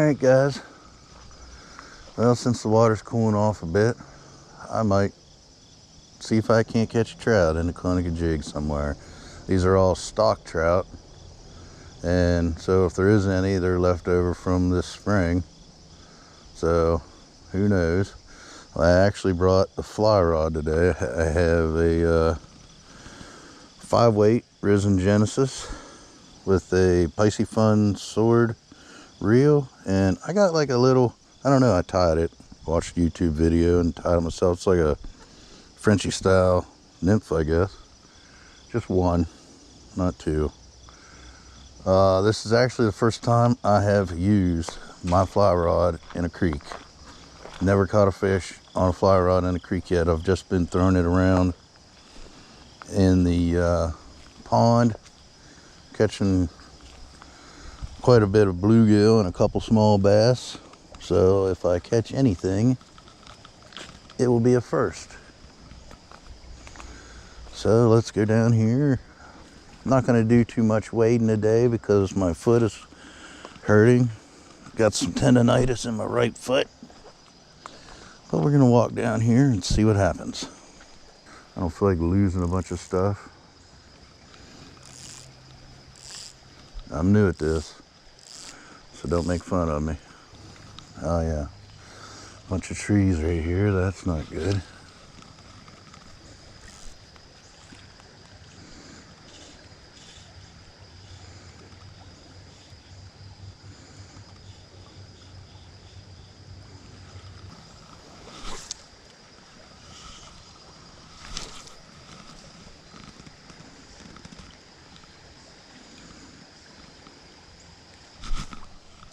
Alright guys, well, since the water's cooling off a bit, I might see if I can't catch a trout in a Conecuh jig somewhere. These are all stock trout, and so if there is any, they're left over from this spring, so who knows. I actually brought the fly rod today. I have a 5-weight Risen Genesis with a Pisces Fun sword reel, and I got like a little, I don't know, I tied it, watched a YouTube video and tied it myself. It's like a Frenchy style nymph, I guess. Just one, not two. This is actually the first time I have used my fly rod in a creek. Never caught a fish on a fly rod in a creek yet. I've just been throwing it around in the pond, catching quite a bit of bluegill and a couple small bass. So if I catch anything, it will be a first. So let's go down here. I'm not going to do too much wading today because my foot is hurting. Got some tendonitis in my right foot. But we're going to walk down here and see what happens. I don't feel like losing a bunch of stuff. I'm new at this, so don't make fun of me. Oh yeah, bunch of trees right here, that's not good.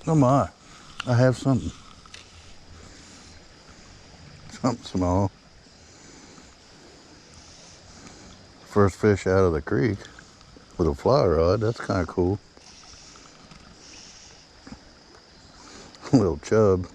Oh my, I have something. Something small. First fish out of the creek with a fly rod, that's kind of cool. A little chub.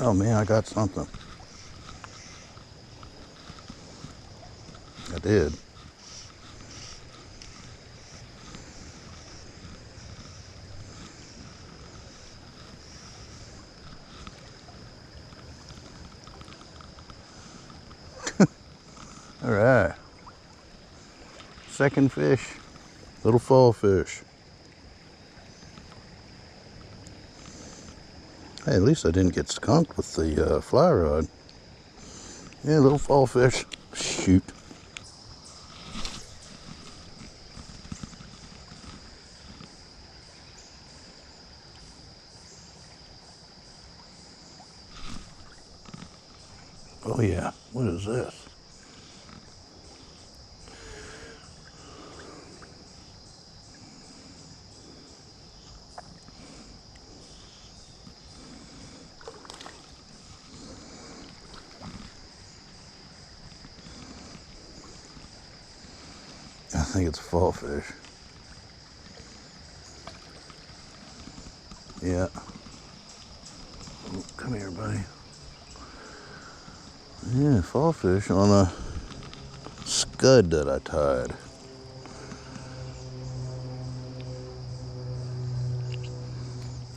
Oh man, I got something. I did. All right. Second fish. Little fall fish. Hey, at least I didn't get skunked with the fly rod. Yeah, little fall fish. Shoot. Oh yeah, what is this? I think it's a fall fish. Yeah. Oh, come here, buddy. Yeah, fall fish on a scud that I tied.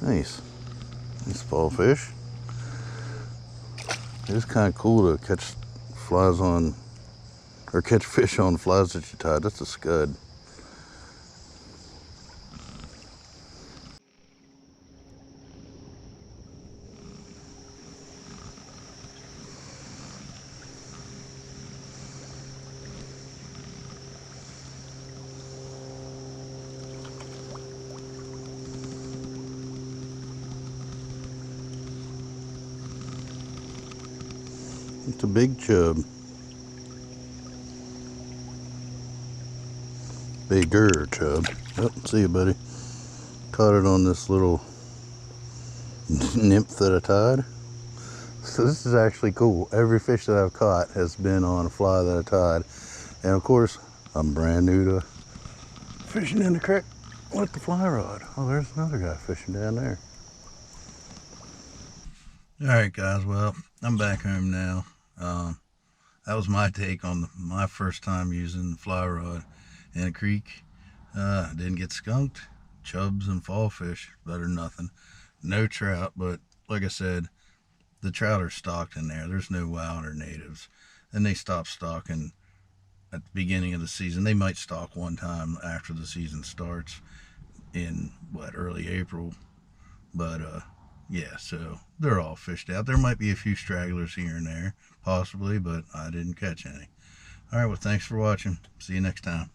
Nice. Nice fall fish. It's kind of cool to catch flies on, or catch fish on flies that you tied. That's a scud. It's a big chub. Bigger chub. Oh, see you, buddy. Caught it on this little nymph at a tide. So this is actually cool. Every fish that I've caught has been on a fly that a tide. And of course, I'm brand new to fishing in the creek with the fly rod. Oh, there's another guy fishing down there. All right, guys. Well, I'm back home now. That was my take on my first time using the fly rod in a creek. Didn't get skunked. Chubs and fall fish, better than nothing. No trout, but like I said, the trout are stocked in there. There's no wild or natives. And they stop stocking at the beginning of the season. They might stock one time after the season starts in early April. But yeah, so they're all fished out. There might be a few stragglers here and there, possibly, but I didn't catch any. All right, well, thanks for watching. See you next time.